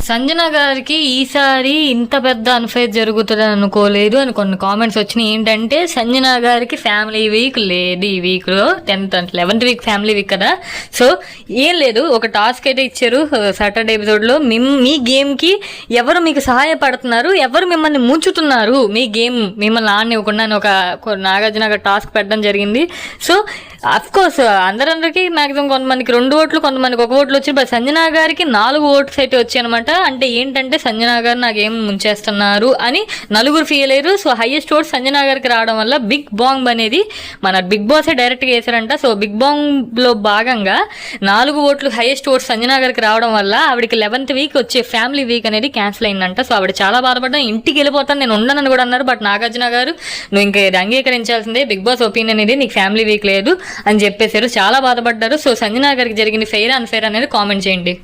సంజన గారికి ఈసారి ఇంత పెద్ద అన్ఫేర్ జరుగుతుందని అనుకోలేదు అని కొన్ని కామెంట్స్ వచ్చినాయి. ఏంటంటే సంజన గారికి ఫ్యామిలీ వీక్ లేదు ఈ వీక్లో, 10th 11th week family week కదా. సో ఏం లేదు, ఒక టాస్క్ అయితే ఇచ్చారు సాటర్డే ఎపిసోడ్లో. మీ గేమ్కి ఎవరు మీకు సహాయపడుతున్నారు, ఎవరు మిమ్మల్ని ముంచుతున్నారు, మీ గేమ్ మిమ్మల్ని ఆడనివ్వకుండా అని ఒక నాగార్జున టాస్క్ పెట్టడం జరిగింది. సో అఫ్కోర్స్ అందరికీ మ్యాక్సిమం కొంతమందికి 2 ఓట్లు, కొంతమందికి 1 ఓట్లు వచ్చి, బట్ సంజన గారికి 4 ఓట్స్ అయితే వచ్చాయి అనమాట. అంటే ఏంటంటే సంజన గారు నా గేమ్ ముంచేస్తున్నారు అని నలుగురు ఫీల్ అయ్యారు. సో హైయెస్ట్ ఓట్స్ సంజన గారికి రావడం వల్ల బిగ్ బాంగ్ అనేది మన బిగ్ బాసే డైరెక్ట్గా వేసారంట. సో బిగ్ బాంగ్లో భాగంగా 4 ఓట్లు హైయెస్ట్ ఓట్స్ సంజన గారికి రావడం వల్ల ఆవిడకి 11th వీక్ వచ్చే ఫ్యామిలీ వీక్ అనేది క్యాన్సిల్ అయిందంట. సో ఆవిడ చాలా బాధపడ్డా, ఇంటికి వెళ్ళిపోతాను నేను ఉండనని కూడా అన్నారు. బట్ నాగార్జున గారు నువ్వు ఇంకా అంగీకరించాల్సిందే, బిగ్ బాస్ ఒపీనియన్ అనేది నీకు ఫ్యామిలీ వీక్ లేదు అని చెప్పేశారు. చాలా బాధపడ్డారు. సో సంజన గారికి జరిగింది ఫెయిర్ అన్ఫెయిర్ అనేది కామెంట్ చేయండి.